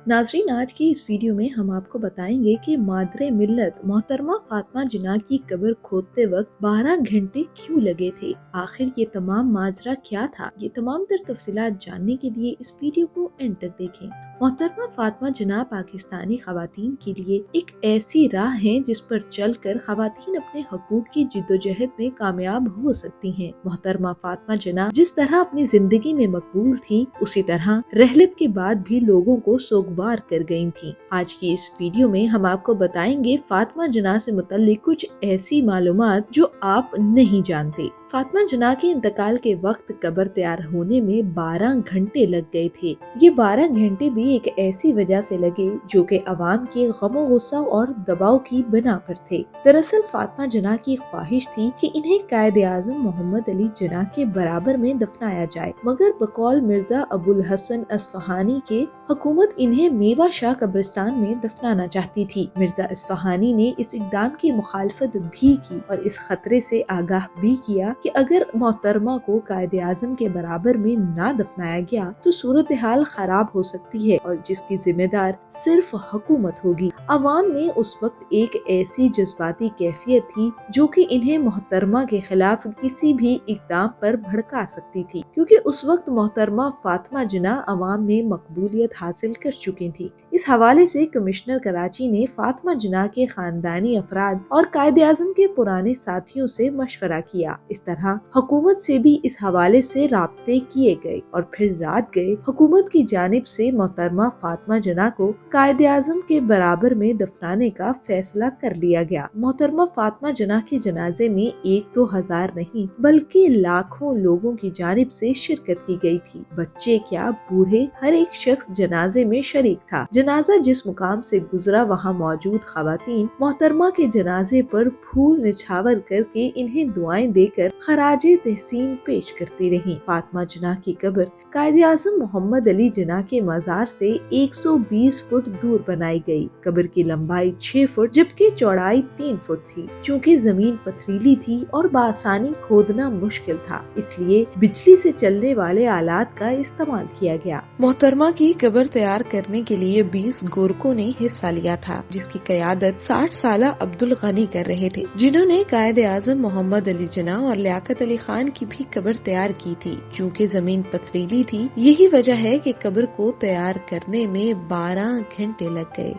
नाजरीन, आज की इस वीडियो में हम आपको बताएंगे कि मादरे मिल्लत मोहतरमा फातिमा जिन्ना की कब्र खोदते वक्त 12 घंटे क्यों लगे थे। आखिर ये तमाम माजरा क्या था। ये तमाम तर तफसीलात जानने के लिए इस वीडियो को एंड तक देखें। मोहतरमा फातिमा जिन्ना पाकिस्तानी खवातीन के लिए एक ऐसी राह है जिस पर चलकर खवातीन अपने हकूक की जिद्दोजहद में कामयाब हो सकती हैं। मोहतरमा फातिमा जिन्ना जिस तरह अपनी जिंदगी में मकबूल थी, उसी तरह रहलत के बाद भी लोगों को सोगवार कर गई थी। आज की इस वीडियो में हम आपको बताएंगे फातिमा जिन्ना से मुतल्लिक कुछ ऐसी मालूमात जो आप नहीं जानते। फातिमा जिन्ना के इंतकाल के वक्त कब्र तैयार होने में 12 घंटे लग गए थे। ये 12 घंटे भी एक ऐसी वजह से लगे जो कि अवाम के गमो गुस्सा और दबाव की बिना पर थे। दरअसल फातिमा जिन्ना की ख्वाहिश थी कि इन्हें कायद आज़म मोहम्मद अली जिन्ना के बराबर में दफनाया जाए, मगर बकौल मिर्जा अबुल हसन अस्फहानी के हुकूमत इन्हें मेवा शाह कब्रिस्तान में दफनाना चाहती थी। मिर्जा अस्फहानी ने इस इकदाम की मुखालफत भी की और इस खतरे से आगाह भी किया कि अगर मोहतरमा को कायद आज़म के बराबर में ना दफनाया गया तो सूरत हाल खराब हो सकती है और जिसकी जिम्मेदार सिर्फ हुकूमत होगी। अवाम में उस वक्त एक ऐसी जज्बाती कैफियत थी जो कि इन्हें मोहतरमा के खिलाफ किसी भी इकदाम पर भड़का सकती थी, क्योंकि उस वक्त मोहतरमा फातिमा जिन्ना अवाम में मकबूलियत हासिल कर चुकी थी। इस हवाले से कमिश्नर कराची ने फातिमा जिन्ना के खानदानी अफराद और कायद आज़म के पुराने साथियों से मशवरा किया। इस तरह हुकूमत से भी इस हवाले से राब्ते किए गए और फिर रात गए हुकूमत की जानिब से मोहतरमा फातिमा जिन्ना को कायद आज़म के बराबर में दफनाने का फैसला कर लिया गया। मोहतरमा फातिमा जिन्ना के जनाजे में 1-2 हजार नहीं बल्कि लाखों लोगों की जानिब से शिरकत की गई थी। बच्चे क्या बूढ़े, हर एक शख्स जनाजे में शरीक था। जनाजा जिस मुकाम से गुजरा वहाँ मौजूद खवातीन मोहतरमा के जनाजे पर फूल निछावर करके इन्हें दुआएं देकर खराजे तहसीन पेश करती रही। फातिमा जिन्ना की कब्र कायद आज़म मोहम्मद अली जिन्ना के मजार से 120 फुट दूर बनाई गई। कब्र की लंबाई 6 फुट जबकि चौड़ाई 3 फुट थी। चूँकि जमीन पथरीली थी और बासानी खोदना मुश्किल था, इसलिए बिजली से चलने वाले आलात का इस्तेमाल किया गया। मोहतरमा की कब्र तैयार करने के लिए 20 गोरकों ने हिस्सा लिया था, जिसकी क़यादत 60 साला अब्दुल गनी कर रहे थे, जिन्होंने कायद आज़म मोहम्मद अली जिन्ना और लियाकत अली खान की भी कब्र तैयार की थी। चूँकि जमीन पथरीली थी, यही वजह है कि कब्र को तैयार करने में 12 घंटे लग गए।